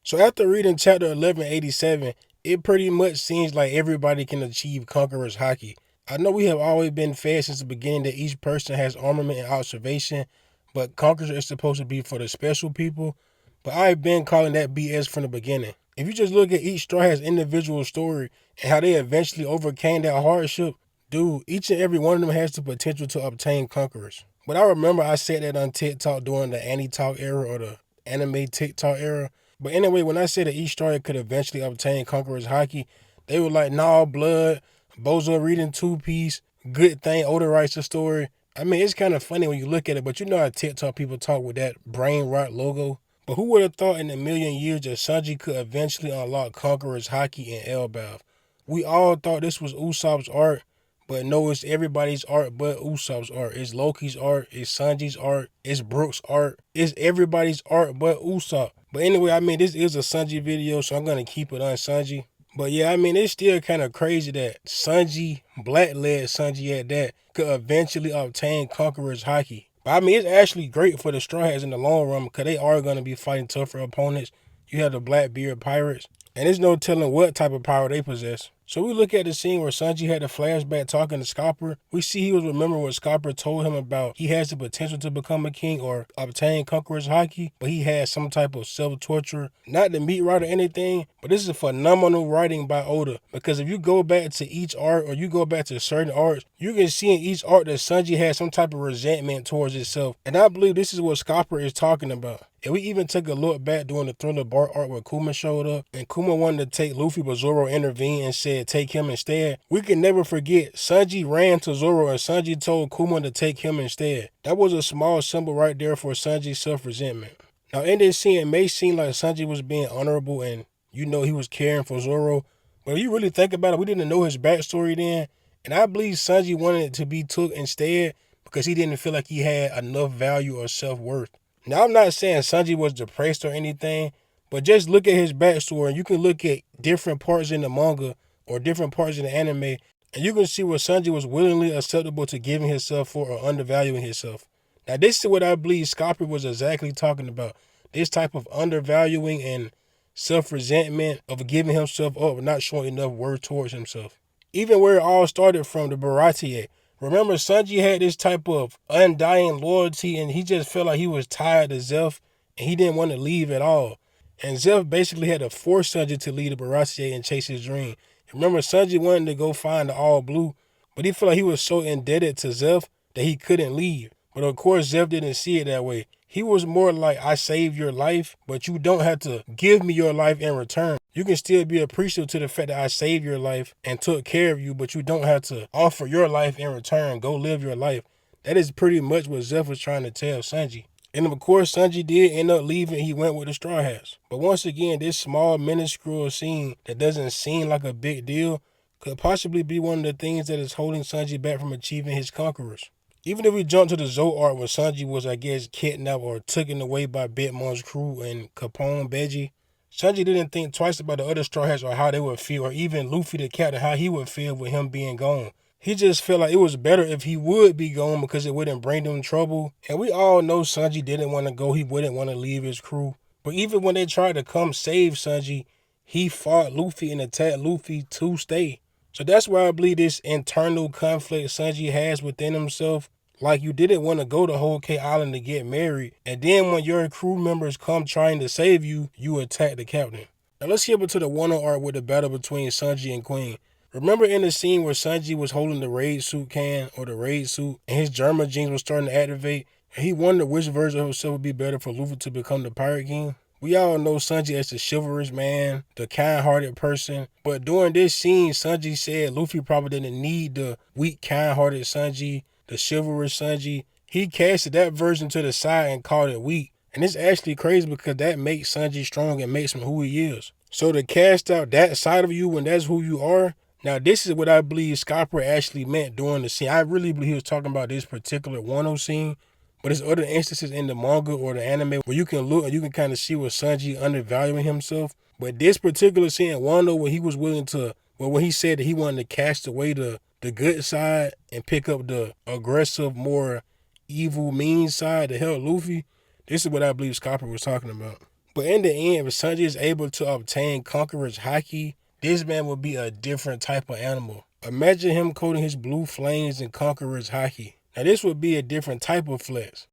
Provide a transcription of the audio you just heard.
So after reading chapter 1187, it pretty much seems like everybody can achieve Conqueror's Haki. I know we have always been fed since the beginning that each person has armament and observation, but Conqueror is supposed to be for the special people. But I've been calling that BS from the beginning. If you just look at each Straw Hat's individual story and how they eventually overcame that hardship, dude, each and every one of them has the potential to obtain Conquerors. But I remember I said that on TikTok during the anti-talk era or the anime TikTok era. But anyway, when I said that each story could eventually obtain Conqueror's Haki, they were like, nah, blood, Bozo reading Two Piece, good thing, Oda writes the story. I mean, it's kind of funny when you look at it, but you know how TikTok people talk with that brain rot logo? But who would have thought in a million years that Sanji could eventually unlock Conqueror's Haki in elbaf? We all thought this was Usopp's art, but no, it's everybody's art but Usopp's art. It's Loki's art, it's Sanji's art, it's Brook's art, it's everybody's art but Usopp. But anyway, I mean, this is a Sanji video, so I'm going to keep it on Sanji. But yeah, I mean, it's still kind of crazy that Sanji, black-led Sanji at that, could eventually obtain Conqueror's Haki. But I mean, it's actually great for the Straw Hats in the long run because they are going to be fighting tougher opponents. You have the Blackbeard Pirates, and there's no telling what type of power they possess. So we look at the scene where Sanji had a flashback talking to Scopper. We see he was remembering what Scopper told him about he has the potential to become a king or obtain Conqueror's Haki, but he had some type of self-torture. Not to meat write or anything, but this is phenomenal writing by Oda. Because if you go back to each art or you go back to certain arts, you can see in each art that Sanji has some type of resentment towards itself. And I believe this is what Scopper is talking about. And we even took a look back during the Thriller Bark art where Kuma showed up, and Kuma wanted to take Luffy, but Zoro intervened and said take him instead. We can never forget, Sanji ran to Zoro and Sanji told Kuma to take him instead. That was a small symbol right there for Sanji's self-resentment. Now in this scene, it may seem like Sanji was being honorable and he was caring for Zoro, but if you really think about it, we didn't know his backstory then, and I believe Sanji wanted it to be took instead because he didn't feel like he had enough value or self-worth. Now, I'm not saying Sanji was depressed or anything, but just look at his backstory and you can look at different parts in the manga or different parts in the anime, and you can see where Sanji was willingly acceptable to giving himself for or undervaluing himself. Now, this is what I believe Scopper was exactly talking about. This type of undervaluing and self-resentment of giving himself up and not showing enough worth towards himself. Even where it all started from, the Baratie. Remember, Sanji had this type of undying loyalty and he just felt like he was tired of Zeph and he didn't want to leave at all. And Zeph basically had to force Sanji to leave the Baratie and chase his dream. Remember, Sanji wanted to go find the All Blue, but he felt like he was so indebted to Zeph that he couldn't leave. But of course, Zeph didn't see it that way. He was more like, I saved your life, but you don't have to give me your life in return. You can still be appreciative to the fact that I saved your life and took care of you, but you don't have to offer your life in return. Go live your life. That is pretty much what Zeph was trying to tell Sanji. And of course, Sanji did end up leaving. He went with the Straw Hats. But once again, this small, minuscule scene that doesn't seem like a big deal could possibly be one of the things that is holding Sanji back from achieving his conquerors. Even if we jump to the Zou arc where Sanji was, I guess, kidnapped or taken away by Bitmon's crew and Capone Beji, Sanji didn't think twice about the other Straw Hats or how they would feel, or even Luffy the captain, how he would feel with him being gone. He just felt like it was better if he would be gone because it wouldn't bring them trouble. And we all know Sanji didn't want to go. He wouldn't want to leave his crew. But even when they tried to come save Sanji, he fought Luffy and attacked Luffy to stay. So that's why I believe this internal conflict Sanji has within himself. Like, you didn't want to go to Whole Cake Island to get married, and then when your crew members come trying to save you, you attack the captain. Now let's skip into the Wano arc with the battle between Sanji and Queen. Remember in the scene where Sanji was holding the raid suit can, or the raid suit, and his German genes were starting to activate, and he wondered which version of himself would be better for Luffy to become the Pirate King? We all know Sanji as the chivalrous man, the kind-hearted person, but during this scene, Sanji said Luffy probably didn't need the weak, kind-hearted Sanji, the chivalrous Sanji. He casted that version to the side and called it weak. And it's actually crazy because that makes Sanji strong and makes him who he is. So to cast out that side of you when that's who you are, now this is what I believe Scopper actually meant during the scene. I really believe he was talking about this particular Wano scene, but there's other instances in the manga or the anime where you can look and you can kind of see where Sanji undervaluing himself. But this particular scene in Wano where he was willing to, well, when he said that he wanted to cast away the good side and pick up the aggressive, more evil, mean side to help Luffy, this is what I believe Scopper was talking about. But in the end, if Sanji is able to obtain Conqueror's Haki, this man would be a different type of animal. Imagine him coating his blue flames in Conqueror's Haki. Now this would be a different type of flex.